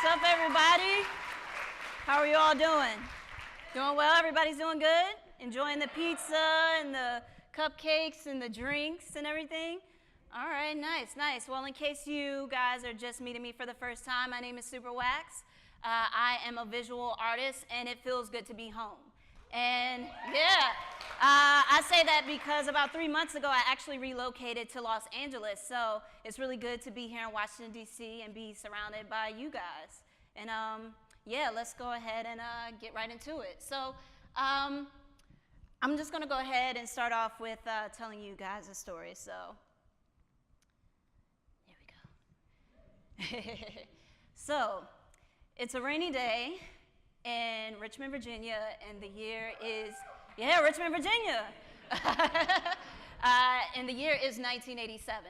What's up, everybody? How are you all doing? Doing well? Everybody's doing good? Enjoying the pizza and the cupcakes and the drinks and everything? All right, nice, nice. Well, in case you guys are just meeting me for the first time, my name is SUPERWAXX. I am a visual artist, and it feels good to be home. And yeah, I say that because about 3 months ago, I actually relocated to Los Angeles. So it's really good to be here in Washington, D.C. and be surrounded by you guys. And yeah, let's go ahead and get right into it. So I'm just going to go ahead and start off with telling you guys a story. So here we go. So it's a rainy day in Richmond, Virginia, and the year is, yeah, Richmond, Virginia. And the year is 1987.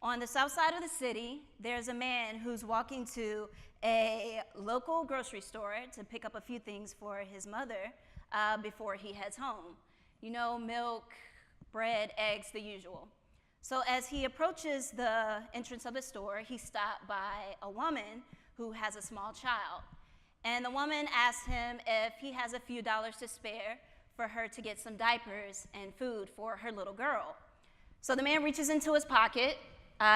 On the south side of the city, there's a man who's walking to a local grocery store to pick up a few things for his mother before he heads home. You know, milk, bread, eggs, the usual. So as he approaches the entrance of the store, he's stopped by a woman who has a small child. And the woman asks him if he has a few dollars to spare for her to get some diapers and food for her little girl. So the man reaches into his pocket.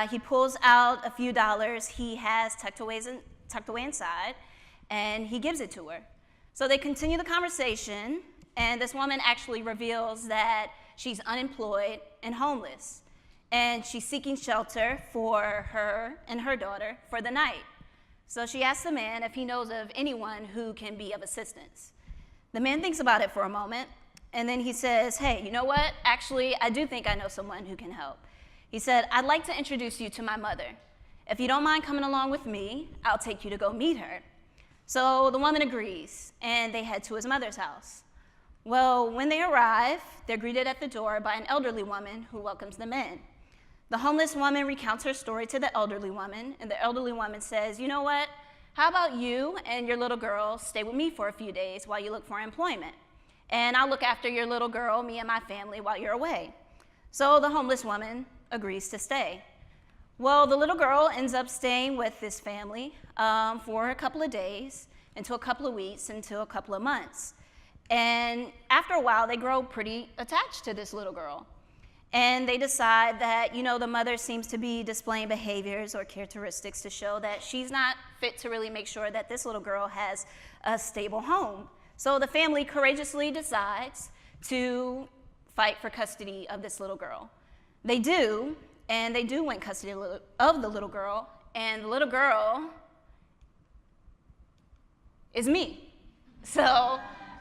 He pulls out a few dollars he has tucked away inside, and he gives it to her. So they continue the conversation, and this woman actually reveals that she's unemployed and homeless, and she's seeking shelter for her and her daughter for the night. So she asks the man if he knows of anyone who can be of assistance. The man thinks about it for a moment, and then he says, hey, you know what? Actually, I do think I know someone who can help. He said, I'd like to introduce you to my mother. If you don't mind coming along with me, I'll take you to go meet her. So the woman agrees, and they head to his mother's house. Well, when they arrive, they're greeted at the door by an elderly woman who welcomes them in. The homeless woman recounts her story to the elderly woman, and the elderly woman says, you know what? How about you and your little girl stay with me for a few days while you look for employment? And I'll look after your little girl, me and my family, while you're away. So the homeless woman agrees to stay. Well, the little girl ends up staying with this family for a couple of days, until a couple of weeks, until a couple of months. And after a while, they grow pretty attached to this little girl. And they decide that, you know, the mother seems to be displaying behaviors or characteristics to show that she's not fit to really make sure that this little girl has a stable home. So the family courageously decides to fight for custody of this little girl. They do, and they do win custody of the little girl, and the little girl is me. So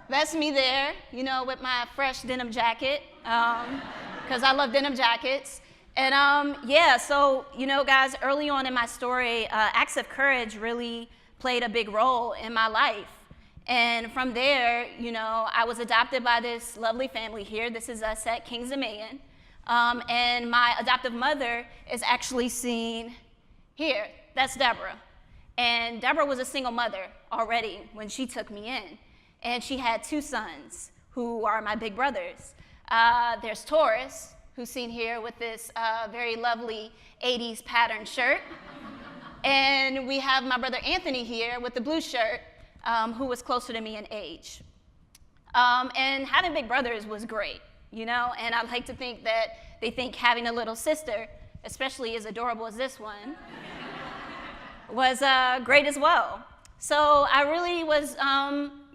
that's me there, you know, with my fresh denim jacket. Because I love denim jackets. And yeah, so, you know, guys, early on in my story, acts of courage really played a big role in my life. And from there, you know, I was adopted by this lovely family here. This is us at Kings Dominion. And my adoptive mother is actually seen here. That's Deborah. And Deborah was a single mother already when she took me in. And she had 2 sons who are my big brothers. There's Taurus, who's seen here with this very lovely 80s patterned shirt. And we have my brother Anthony here with the blue shirt, who was closer to me in age. And having big brothers was great, you know? And I like to think that they think having a little sister, especially as adorable as this one, was great as well. So I really was,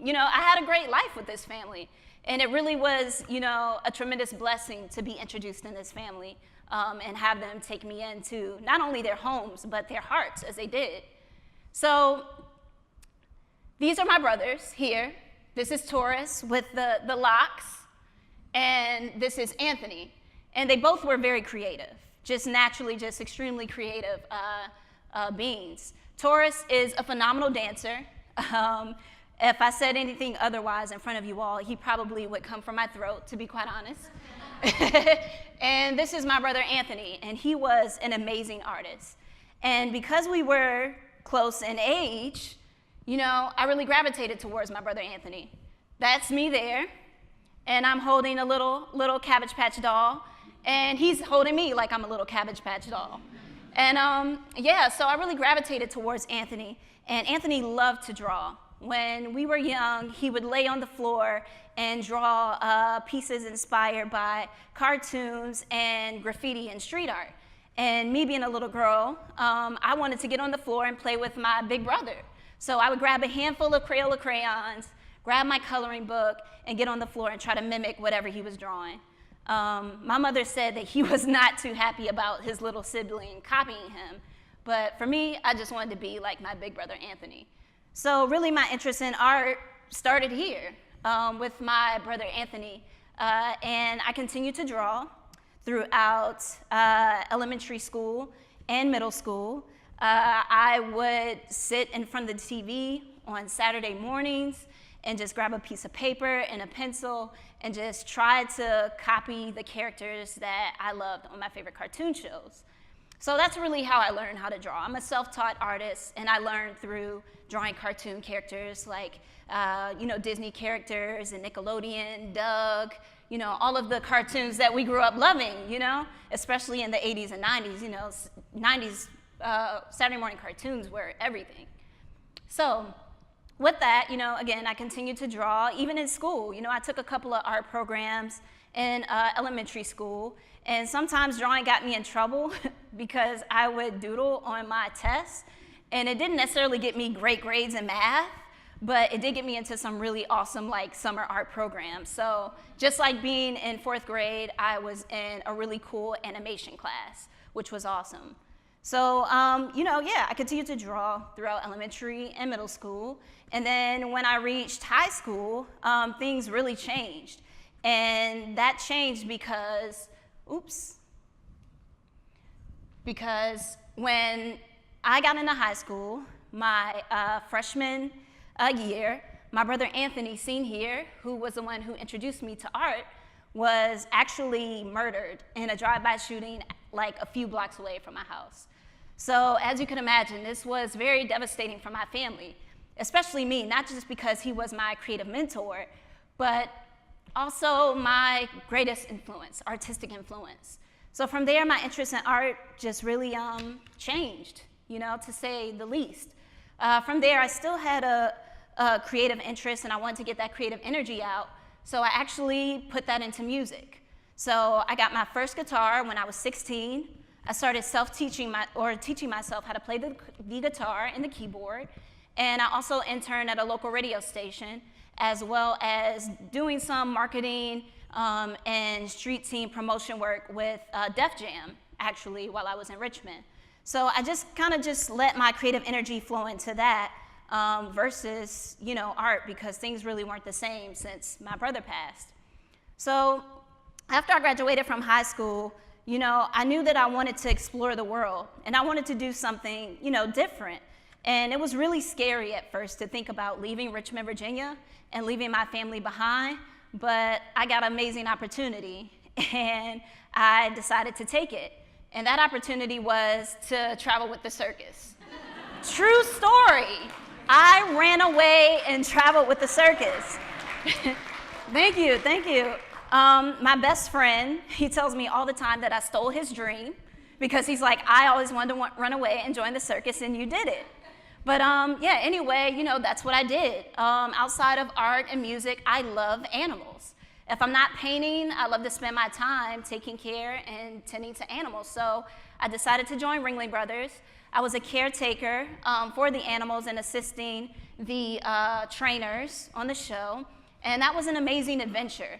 you know, I had a great life with this family. And it really was, you know, a tremendous blessing to be introduced in this family and have them take me into not only their homes, but their hearts as they did. So these are my brothers here. This is Taurus with the locks, and this is Anthony. And they both were very creative, just naturally, just extremely creative beings. Taurus is a phenomenal dancer. If I said anything otherwise in front of you all, he probably would come from my throat, to be quite honest. And this is my brother Anthony, and he was an amazing artist. And because we were close in age, you know, I really gravitated towards my brother Anthony. That's me there, and I'm holding a little Cabbage Patch doll, and he's holding me like I'm a little Cabbage Patch doll. And yeah, so I really gravitated towards Anthony. And Anthony loved to draw. When we were young, he would lay on the floor and draw pieces inspired by cartoons and graffiti and street art. And me being a little girl, I wanted to get on the floor and play with my big brother. So I would grab a handful of Crayola crayons, grab my coloring book, and get on the floor and try to mimic whatever he was drawing. My mother said that he was not too happy about his little sibling copying him. But for me, I just wanted to be like my big brother, Anthony. So really my interest in art started here with my brother, Anthony. And I continued to draw throughout elementary school and middle school. I would sit in front of the TV on Saturday mornings and just grab a piece of paper and a pencil and just try to copy the characters that I loved on my favorite cartoon shows. So that's really how I learned how to draw. I'm a self-taught artist, and I learned through drawing cartoon characters like Disney characters and Nickelodeon, Doug, all of the cartoons that we grew up loving, especially in the 80s and 90s. 90s Saturday morning cartoons were everything. So with that, again, I continued to draw, even in school. I took a couple of art programs in elementary school, and sometimes drawing got me in trouble because I would doodle on my tests, and it didn't necessarily get me great grades in math, but it did get me into some really awesome summer art programs. So just like being in 4th grade, I was in a really cool animation class, which was awesome. So, I continued to draw throughout elementary and middle school. And then when I reached high school, things really changed. And that changed because when I got into high school, my freshman year, my brother Anthony, senior, who was the one who introduced me to art, was actually murdered in a drive-by shooting a few blocks away from my house. So as you can imagine, this was very devastating for my family, especially me, not just because he was my creative mentor, but also my greatest influence, artistic influence. So from there, my interest in art just really changed, to say the least. From there, I still had a creative interest, and I wanted to get that creative energy out, so I actually put that into music. So I got my first guitar when I was 16. I started teaching myself how to play the guitar and the keyboard, and I also interned at a local radio station, as well as doing some marketing and street team promotion work with Def Jam, actually, while I was in Richmond. So I just kind of let my creative energy flow into that versus, art, because things really weren't the same since my brother passed. So after I graduated from high school, I knew that I wanted to explore the world, and I wanted to do something, different. And it was really scary at first to think about leaving Richmond, Virginia, and leaving my family behind, but I got an amazing opportunity, and I decided to take it. And that opportunity was to travel with the circus. True story. I ran away and traveled with the circus. Thank you. My best friend, he tells me all the time that I stole his dream, because he's like, I always wanted to run away and join the circus, and you did it. But anyway, that's what I did. Outside of art and music, I love animals. If I'm not painting, I love to spend my time taking care and tending to animals. So I decided to join Ringling Brothers. I was a caretaker for the animals and assisting the trainers on the show, and that was an amazing adventure.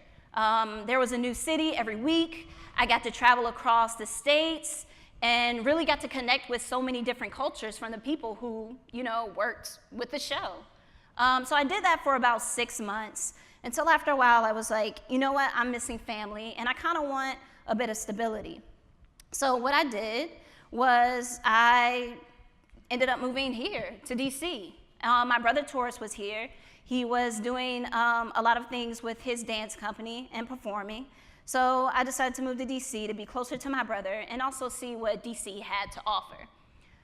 There was a new city every week. I got to travel across the states and really got to connect with so many different cultures from the people who, worked with the show. So I did that for about 6 months, until after a while I was like, you know what, I'm missing family, and I kind of want a bit of stability. So what I did was I ended up moving here to DC. My brother Taurus was here. He was doing a lot of things with his dance company and performing. So I decided to move to DC to be closer to my brother and also see what DC had to offer.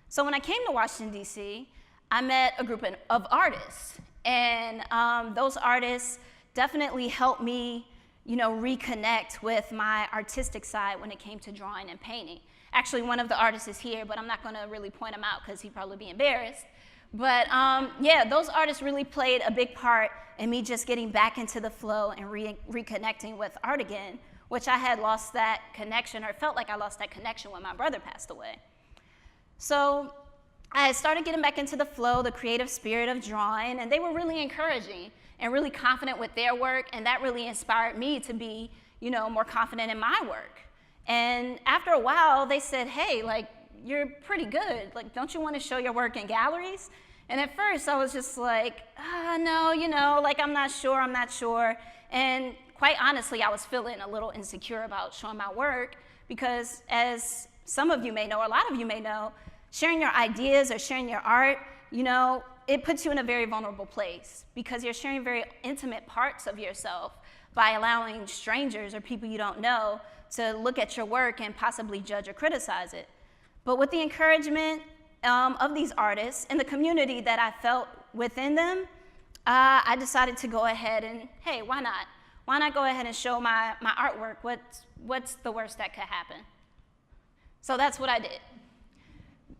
So when I came to Washington, DC, I met a group of artists. And those artists definitely helped me, reconnect with my artistic side when it came to drawing and painting. Actually, one of the artists is here, but I'm not going to really point him out because he'd probably be embarrassed. But yeah, those artists really played a big part in me just getting back into the flow and reconnecting with art again, which I had lost that connection, or felt like I lost that connection when my brother passed away. So I started getting back into the flow, the creative spirit of drawing, and they were really encouraging and really confident with their work, and that really inspired me to be, you know, more confident in my work. And after a while, they said, hey, like, you're pretty good. Like, don't you want to show your work in galleries? And at first, I was just like, no, you know, like, I'm not sure. And quite honestly, I was feeling a little insecure about showing my work because, as some of you may know, or a lot of you may know, sharing your ideas or sharing your art, you know, it puts you in a very vulnerable place because you're sharing very intimate parts of yourself by allowing strangers or people you don't know to look at your work and possibly judge or criticize it. But with the encouragement of these artists and the community that I felt within them, I decided to go ahead and, hey, why not? Why not go ahead and show my artwork? What's the worst that could happen? So that's what I did.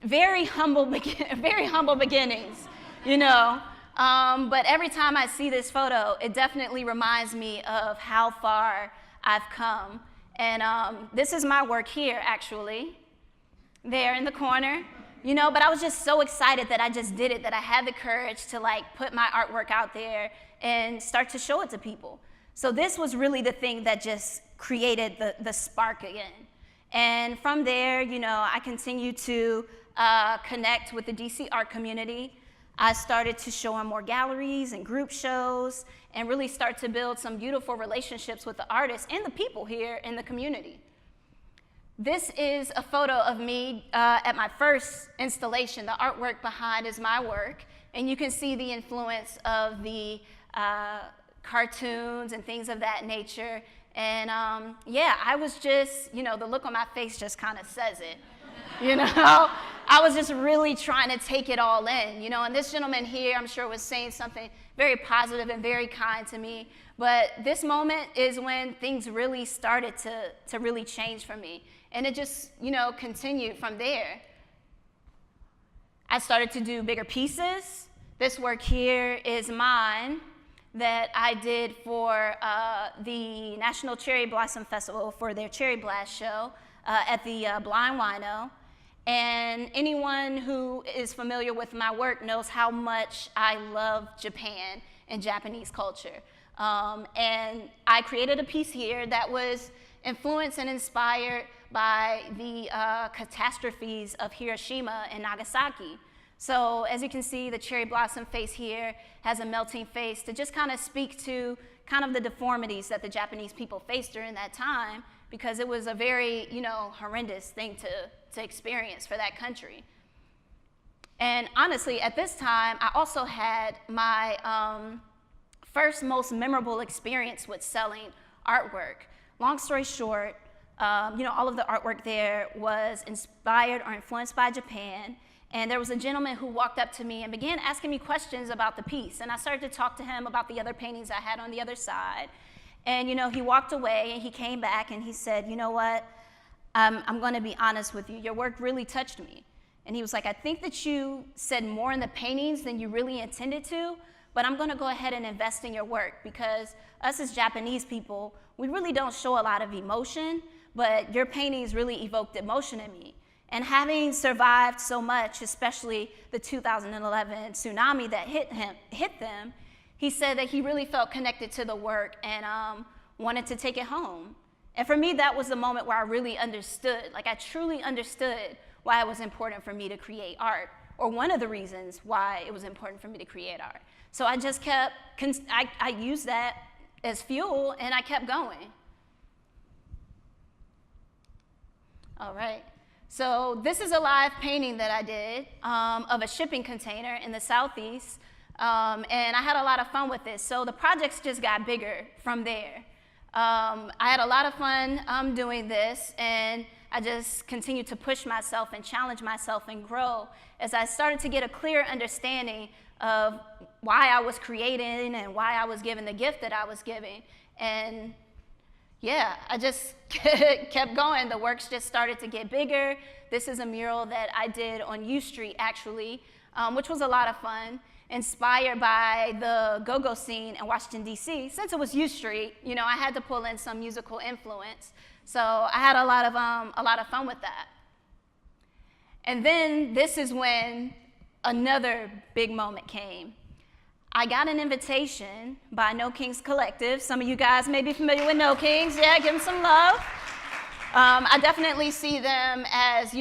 Very humble beginnings, you know. But every time I see this photo, it definitely reminds me of how far I've come. And this is my work here, actually, there in the corner. You know, but I was just so excited that I just did it, that I had the courage to like put my artwork out there and start to show it to people. So this was really the thing that just created the spark again. And from there, you know, I continued to connect with the DC art community. I started to show in more galleries and group shows and really start to build some beautiful relationships with the artists and the people here in the community. This is a photo of me at my first installation. The artwork behind is my work, and you can see the influence of the cartoons and things of that nature. And yeah, I was just, you know, the look on my face just kind of says it. You know, I was just really trying to take it all in, you know, and this gentleman here, I'm sure, was saying something very positive and very kind to me. But this moment is when things really started to really change for me. And it just, you know, continued from there. I started to do bigger pieces. This work here is mine that I did for the National Cherry Blossom Festival for their Cherry Blast show at the Blind Wino. And anyone who is familiar with my work knows how much I love Japan and Japanese culture. And I created a piece here that was influenced and inspired by the catastrophes of Hiroshima and Nagasaki. So as you can see, the cherry blossom face here has a melting face to just kind of speak to kind of the deformities that the Japanese people faced during that time, because it was a very, you know, horrendous thing to experience for that country. And honestly, at this time, I also had my first most memorable experience with selling artwork. Long story short, you know, all of the artwork there was inspired or influenced by Japan. And there was a gentleman who walked up to me and began asking me questions about the piece. And I started to talk to him about the other paintings I had on the other side. And, you know, he walked away and he came back and he said, you know what, I'm going to be honest with you. Your work really touched me. And he was like, I think that you said more in the paintings than you really intended to, but I'm going to go ahead and invest in your work, because us as Japanese people, we really don't show a lot of emotion, but your paintings really evoked emotion in me. And having survived so much, especially the 2011 tsunami that hit them, he said that he really felt connected to the work and wanted to take it home. And for me, that was the moment where I really understood, like I truly understood why it was important for me to create art, or one of the reasons why it was important for me to create art. So I just kept, I used that as fuel and I kept going. All right. So this is a live painting that I did of a shipping container in the Southeast, and I had a lot of fun with this. So the projects just got bigger from there. I had a lot of fun doing this, and I just continued to push myself and challenge myself and grow as I started to get a clear understanding of why I was creating and why I was given the gift that I was giving. And yeah, I just kept going. The works just started to get bigger. This is a mural that I did on U Street, actually, which was a lot of fun, inspired by the go-go scene in Washington, D.C. Since it was U Street, I had to pull in some musical influence. So I had a lot of fun with that. And then this is when another big moment came. I got an invitation by No Kings Collective. Some of you guys may be familiar with No Kings. Yeah, give them some love. I definitely see them as,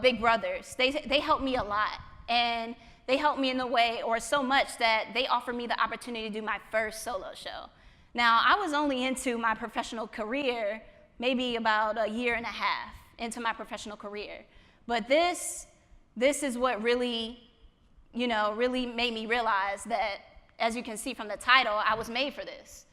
big brothers. They help me a lot. And they helped me in the way, or so much, that they offered me the opportunity to do my first solo show. Now, I was only into my professional career maybe about a year and a half into my professional career. But this is what really, really made me realize that, as you can see from the title, I was made for this.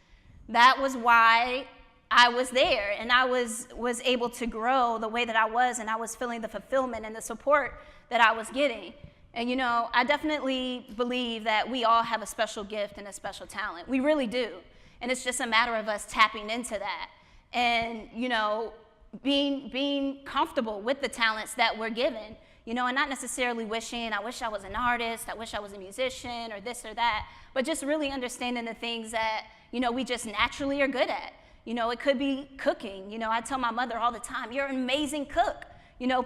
That was why I was there, and I was able to grow the way that I was, and I was feeling the fulfillment and the support that I was getting. And I definitely believe that we all have a special gift and a special talent. We really do. And it's just a matter of us tapping into that and, being comfortable with the talents that we're given, and not necessarily wishing, I wish I was an artist, I wish I was a musician, or this or that, but just really understanding the things that, we just naturally are good at. It could be cooking. I tell my mother all the time, you're an amazing cook.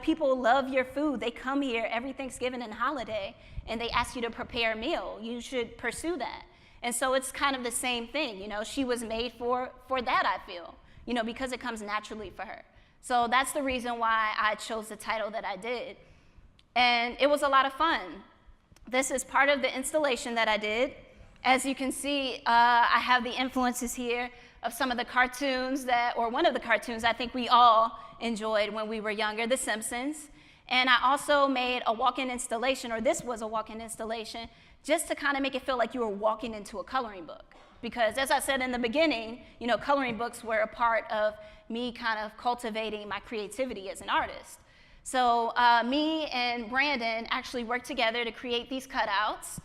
People love your food. They come here every Thanksgiving and holiday, and they ask you to prepare a meal. You should pursue that. And so it's kind of the same thing. She was made for that, I feel, because it comes naturally for her. So that's the reason why I chose the title that I did. And it was a lot of fun. This is part of the installation that I did. As you can see, I have the influences here of some of the cartoons or one of the cartoons I think we all enjoyed when we were younger, The Simpsons. And I also made a walk-in installation, or this was a walk-in installation, just to kind of make it feel like you were walking into a coloring book. Because as I said in the beginning, coloring books were a part of me kind of cultivating my creativity as an artist. So me and Brandon actually worked together to create these cutouts.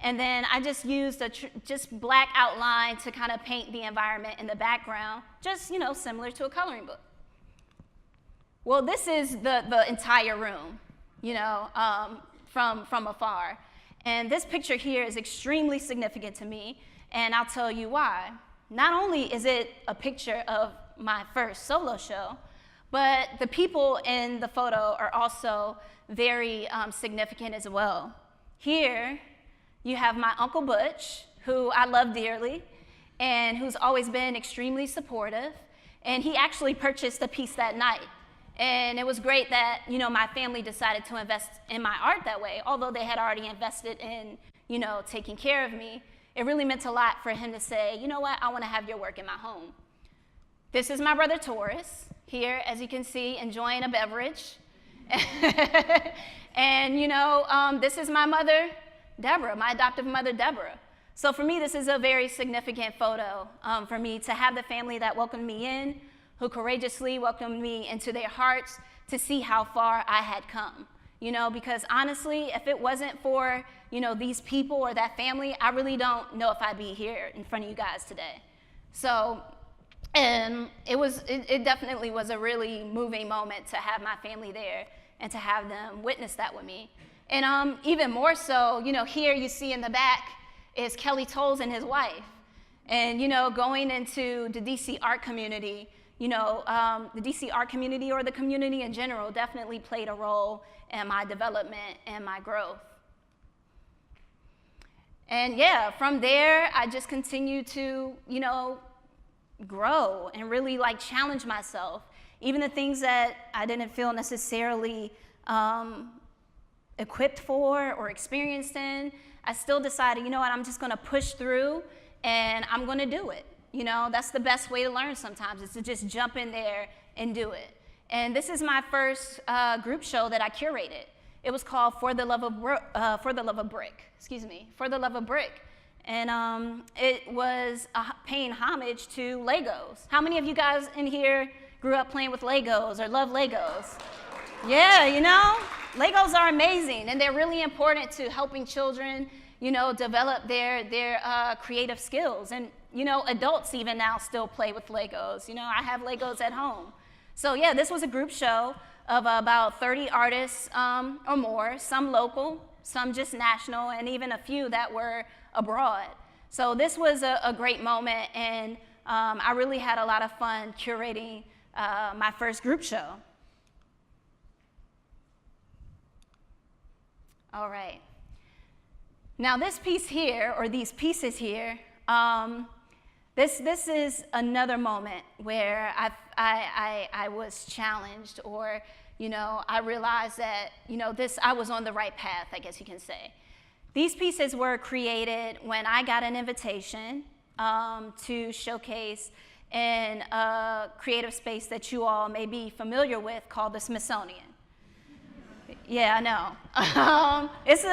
And then I just used just black outline to kind of paint the environment in the background, just, similar to a coloring book. Well, this is the entire room, from afar. And this picture here is extremely significant to me, and I'll tell you why. Not only is it a picture of my first solo show, but the people in the photo are also very significant as well. Here, you have my Uncle Butch, who I love dearly, and who's always been extremely supportive. And he actually purchased a piece that night. And it was great that, my family decided to invest in my art that way. Although they had already invested in, taking care of me, it really meant a lot for him to say, you know what, I want to have your work in my home. This is my brother Taurus, here, as you can see, enjoying a beverage. And, this is my mother, Deborah, my adoptive mother, Deborah. So for me, this is a very significant photo for me to have the family that welcomed me in, who courageously welcomed me into their hearts, to see how far I had come. Because honestly, if it wasn't for, these people or that family, I really don't know if I'd be here in front of you guys today. So, and it definitely was a really moving moment to have my family there and to have them witness that with me. And even more so, here you see in the back is Kelly Tolles and his wife. And, going into the DC art community, the DC art community, or the community in general, definitely played a role in my development and my growth. And yeah, from there, I just continued to, grow and really challenge myself. Even the things that I didn't feel necessarily equipped for or experienced in, I still decided, I'm just gonna push through and I'm gonna do it. That's the best way to learn sometimes, is to just jump in there and do it. And this is my first group show that I curated. It was called For the Love of Brick. And it was paying homage to Legos. How many of you guys in here grew up playing with Legos or love Legos? Yeah, Legos are amazing, and they're really important to helping children, develop their creative skills. And, adults even now still play with Legos. I have Legos at home. So yeah, this was a group show of about 30 artists or more, some local, some just national, and even a few that were abroad. So this was a great moment, and I really had a lot of fun curating my first group show. All right. Now this piece here, or these pieces here, this is another moment where I was challenged, or I realized that I was on the right path, I guess you can say. These pieces were created when I got an invitation to showcase in a creative space that you all may be familiar with called the Smithsonian. Yeah, I know. It's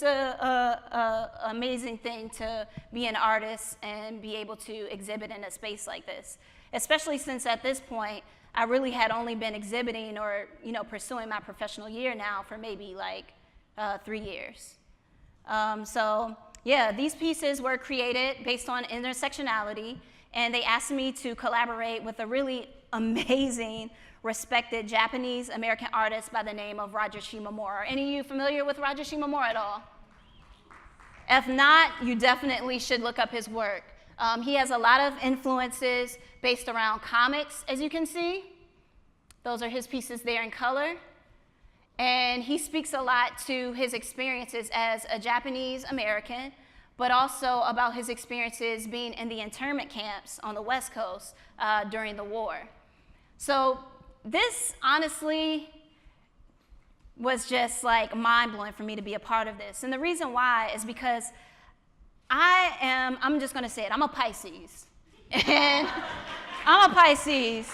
a amazing thing to be an artist and be able to exhibit in a space like this, especially since at this point I really had only been exhibiting or pursuing my professional year now for maybe like 3 years. So yeah, these pieces were created based on intersectionality, and they asked me to collaborate with a really amazing, respected Japanese American artist by the name of Roger Shimomura. Are any of you familiar with Roger Shimomura at all? If not, you definitely should look up his work. He has a lot of influences based around comics, as you can see. Those are his pieces there in color. And he speaks a lot to his experiences as a Japanese American, but also about his experiences being in the internment camps on the West Coast during the war. So this honestly was just like mind-blowing for me to be a part of this. And the reason why is because I'm just gonna say it, I'm a Pisces. And I'm a Pisces,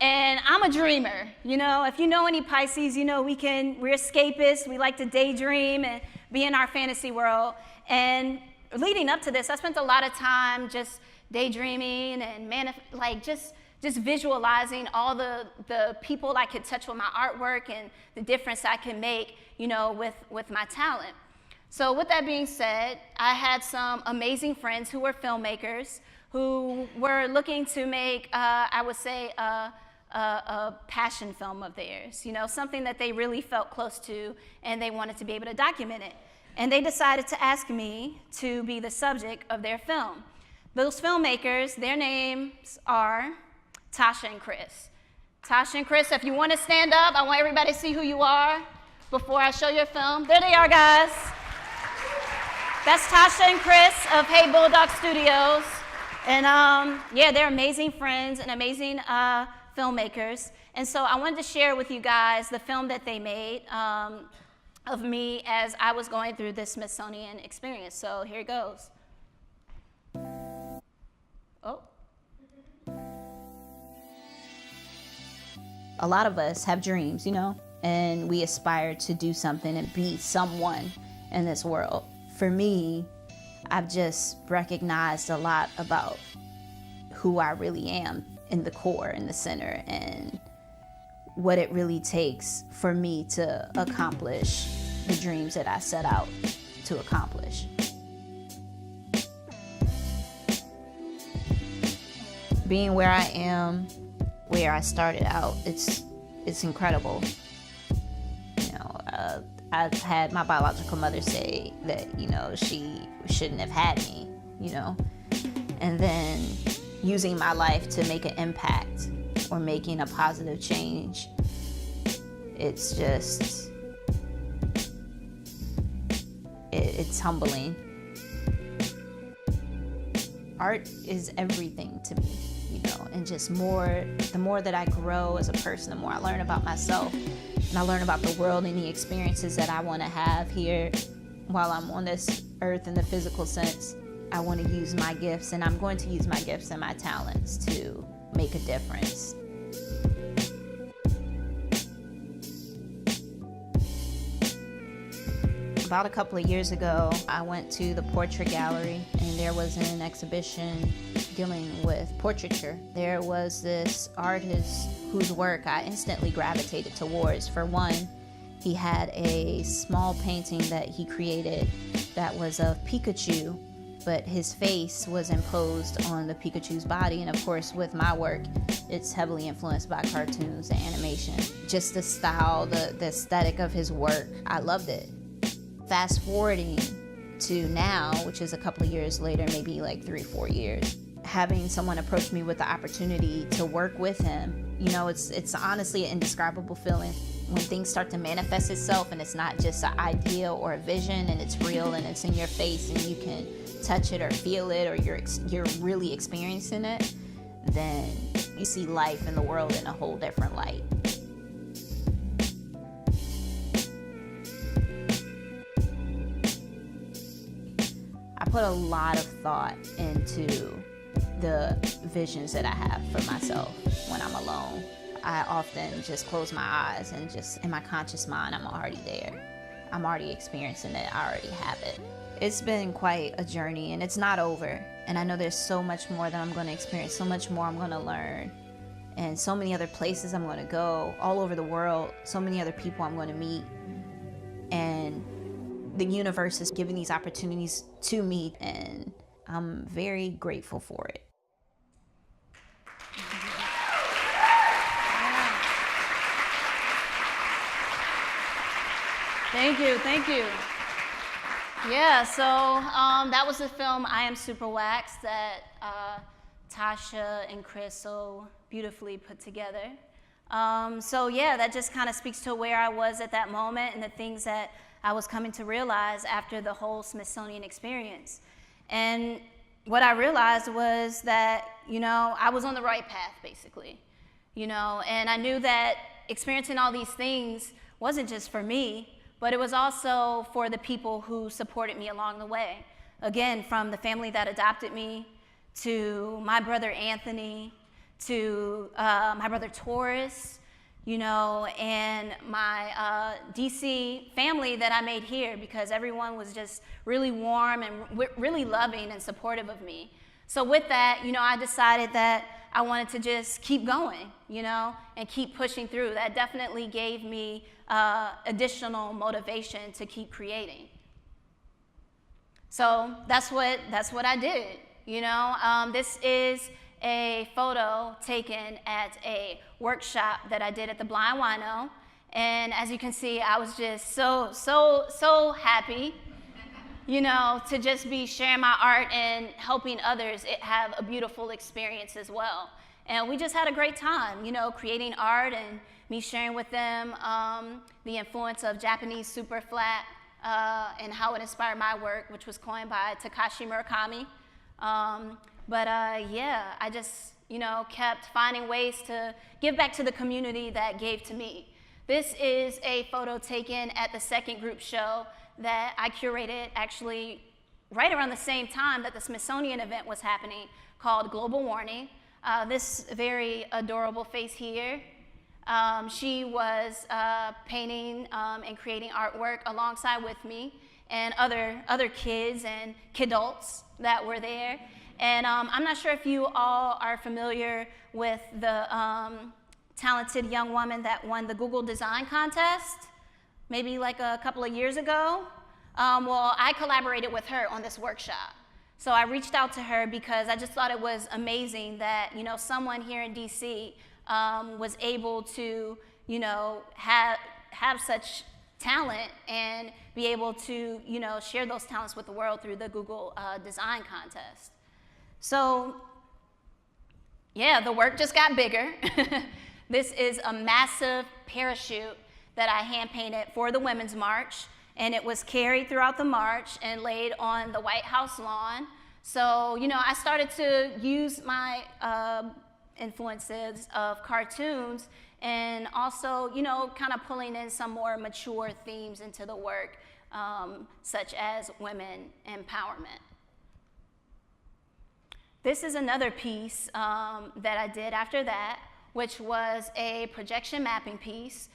and I'm a dreamer. If you know any Pisces, we're escapists, we like to daydream and be in our fantasy world. And leading up to this, I spent a lot of time just daydreaming and just visualizing all the people I could touch with my artwork and the difference I can make, with my talent. So with that being said, I had some amazing friends who were filmmakers who were looking to make, I would say, a passion film of theirs, something that they really felt close to and they wanted to be able to document it. And they decided to ask me to be the subject of their film. Those filmmakers, their names are Tasha and Chris. Tasha and Chris, if you want to stand up, I want everybody to see who you are before I show your film. There they are, guys. That's Tasha and Chris of Hey Bulldog Studios. And yeah, they're amazing friends and amazing filmmakers. And so I wanted to share with you guys the film that they made of me as I was going through this Smithsonian experience. So here it goes. Oh. A lot of us have dreams, and we aspire to do something and be someone in this world. For me, I've just recognized a lot about who I really am in the core, in the center, and what it really takes for me to accomplish the dreams that I set out to accomplish. Being where I am, where I started out, it's incredible. I've had my biological mother say that, she shouldn't have had me, and then using my life to make an impact or making a positive change. It's just, it's humbling. Art is everything to me, and just the more that I grow as a person, the more I learn about myself, and I learn about the world and the experiences that I want to have here while I'm on this earth in the physical sense. I want to use my gifts, and I'm going to use my gifts and my talents to make a difference. About a couple of years ago, I went to the Portrait Gallery, and there was an exhibition dealing with portraiture. There was this artist whose work I instantly gravitated towards. For one, he had a small painting that he created that was of Pikachu but his face was imposed on the Pikachu's body. And of course, with my work, it's heavily influenced by cartoons and animation. Just the style, the aesthetic of his work, I loved it. Fast forwarding to now, which is a couple of years later, maybe like 3 or 4 years, having someone approach me with the opportunity to work with him, you know, it's honestly an indescribable feeling when things start to manifest itself and it's not just an idea or a vision, and it's real and it's in your face and you can touch it or feel it, or you're really experiencing it. Then you see life and the world in a whole different light. I put a lot of thought into the visions that I have for myself when I'm alone. I often just close my eyes and just in my conscious mind, I'm already there. I'm already experiencing it, I already have it. It's been quite a journey and it's not over. And I know there's so much more that I'm gonna experience, so much more I'm gonna learn, and so many other places I'm gonna go, all over the world, so many other people I'm gonna meet. And the universe is giving these opportunities to me, and I'm very grateful for it. Thank you, thank you. Yeah, so that was the film I Am SUPERWAXX that Tasha and Chris so beautifully put together. So yeah, that just kind of speaks to where I was at that moment and the things that I was coming to realize after the whole Smithsonian experience. And what I realized was that, you know, I was on the right path, basically. You know, and I knew that experiencing all these things wasn't just for me, but it was also for the people who supported me along the way. Again, from the family that adopted me, to my brother Anthony, to my brother Taurus, you know, and my DC family that I made here, because everyone was just really warm and really loving and supportive of me. So with that, you know, I decided that I wanted to just keep going, you know, and keep pushing through. That definitely gave me additional motivation to keep creating. So that's what I did, you know. This is a photo taken at a workshop that I did at the Blind Wino. And as you can see, I was just so happy, you know, to just be sharing my art and helping others have a beautiful experience as well. And we just had a great time, you know, creating art and me sharing with them the influence of Japanese super flat and how it inspired my work, which was coined by Takashi Murakami. Yeah, I just, you know, kept finding ways to give back to the community that gave to me. This is a photo taken at the second group show that I curated actually right around the same time that the Smithsonian event was happening, called Global Warning. This very adorable face here, she was painting and creating artwork alongside with me and other kids and kidults that were there. And I'm not sure if you all are familiar with the talented young woman that won the Google Design Contest, maybe like a couple of years ago. Well, I collaborated with her on this workshop. So I reached out to her because I just thought it was amazing that, you know, someone here in DC was able to, you know, have such talent and be able to, you know, share those talents with the world through the Google Design Contest. So, yeah, the work just got bigger. This is a massive parachute that I hand-painted for the Women's March, and it was carried throughout the march and laid on the White House lawn. So, you know, I started to use my influences of cartoons and also, you know, kind of pulling in some more mature themes into the work, such as women empowerment. This is another piece that I did after that, which was a projection mapping piece.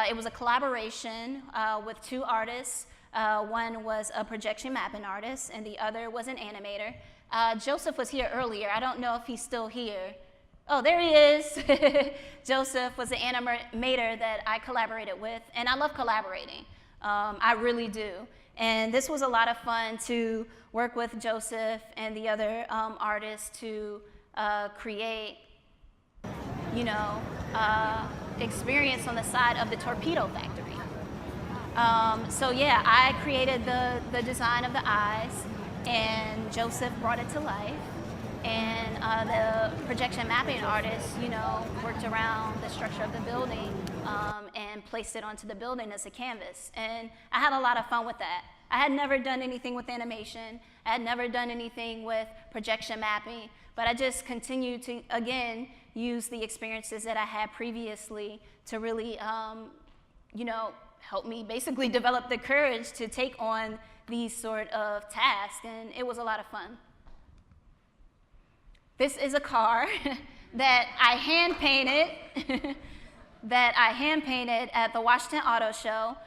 It was a collaboration with 2 artists. One was a projection mapping artist, and the other was an animator. Joseph was here earlier. I don't know if he's still here. Oh, there he is. Joseph was an animator that I collaborated with, and I love collaborating. I really do. And this was a lot of fun to work with Joseph and the other artists to create, you know, experience on the side of the torpedo factory. So yeah, I created the design of the eyes, and Joseph brought it to life. And the projection mapping artist, you know, worked around the structure of the building and placed it onto the building as a canvas. And I had a lot of fun with that. I had never done anything with animation. I had never done anything with projection mapping, but I just continued to, again, use the experiences that I had previously to really, you know, help me basically develop the courage to take on these sort of tasks, and it was a lot of fun. This is a car that I hand painted, at the Washington Auto Show.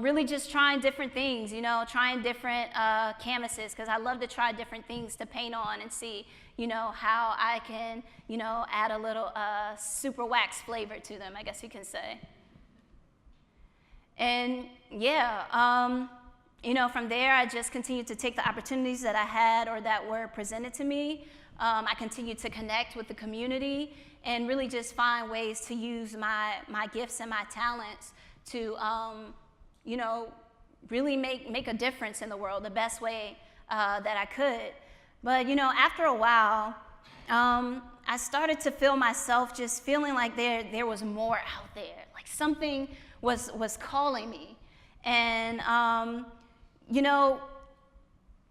Really just trying different things, you know, trying different canvases, because I love to try different things to paint on and see, you know, how I can, you know, add a little SUPERWAXX flavor to them, I guess you can say. And yeah, you know, from there I just continued to take the opportunities that I had or that were presented to me. I continued to connect with the community and really just find ways to use my gifts and my talents to, you know, really make a difference in the world the best way that I could. But, you know, after a while, I started to feel myself just feeling like there was more out there, like something was calling me. And, you know,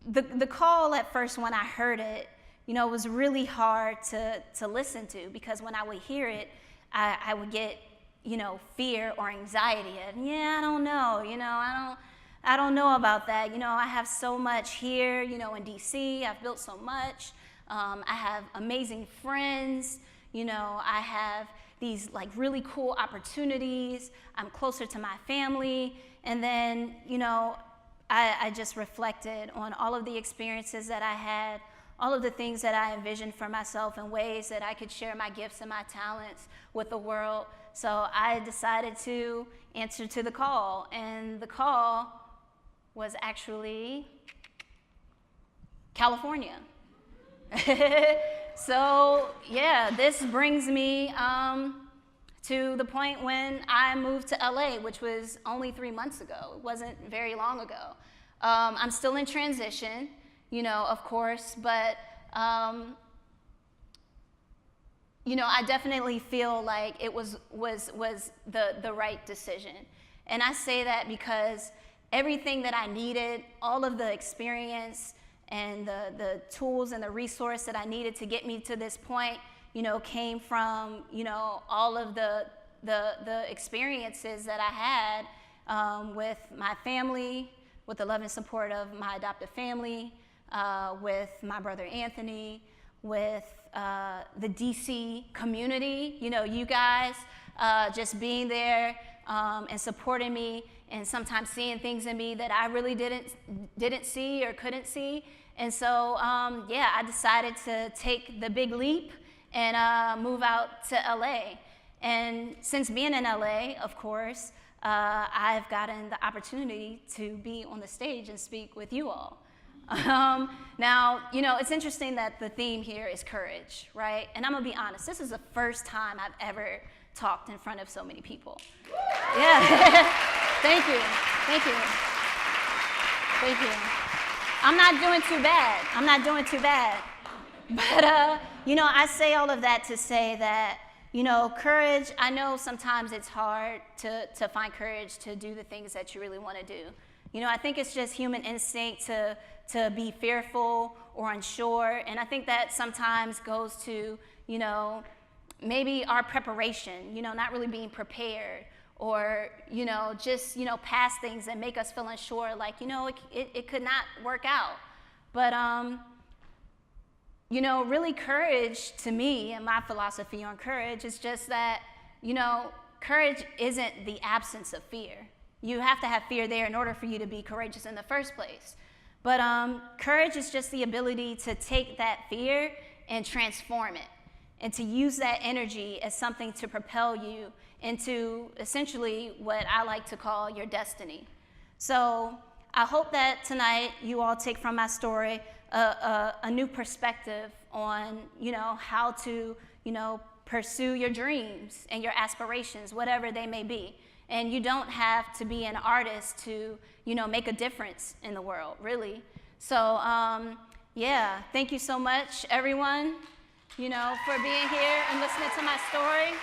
the call at first when I heard it, you know, was really hard to listen to, because when I would hear it, I would get, you know, fear or anxiety of, yeah, I don't know, you know, I don't know about that. You know, I have so much here, you know, in DC, I've built so much. I have amazing friends, you know, I have these like really cool opportunities. I'm closer to my family. And then, you know, I just reflected on all of the experiences that I had, all of the things that I envisioned for myself and ways that I could share my gifts and my talents with the world. So I decided to answer to the call, and the call was actually California. So yeah, this brings me to the point when I moved to LA, which was only 3 months ago. It wasn't very long ago. I'm still in transition, you know, of course, but you know, I definitely feel like it was the right decision. And I say that because everything that I needed, all of the experience and the tools and the resource that I needed to get me to this point, you know, came from, you know, all of the experiences that I had with my family, with the love and support of my adoptive family, with my brother Anthony, with the DC community, you know, you guys just being there and supporting me, and sometimes seeing things in me that I really didn't see or couldn't see. And so, yeah, I decided to take the big leap and move out to LA. And since being in LA, of course, I've gotten the opportunity to be on the stage and speak with you all. Now, you know, it's interesting that the theme here is courage, right? And I'm gonna be honest, this is the first time I've ever talked in front of so many people. Yeah, thank you, thank you, thank you. I'm not doing too bad, I'm not doing too bad. But, you know, I say all of that to say that, you know, courage, I know sometimes it's hard to find courage to do the things that you really wanna do. You know, I think it's just human instinct to be fearful or unsure, and I think that sometimes goes to, you know, maybe our preparation, you know, not really being prepared, or, you know, just, you know, past things that make us feel unsure, like, you know, it could not work out. But, you know, really courage to me, and my philosophy on courage is just that, you know, courage isn't the absence of fear. You have to have fear there in order for you to be courageous in the first place. But courage is just the ability to take that fear and transform it, and to use that energy as something to propel you into essentially what I like to call your destiny. So I hope that tonight you all take from my story a new perspective on, how to, pursue your dreams and your aspirations, whatever they may be. And you don't have to be an artist to, make a difference in the world, really. So, yeah, thank you so much, everyone, for being here and listening to my story.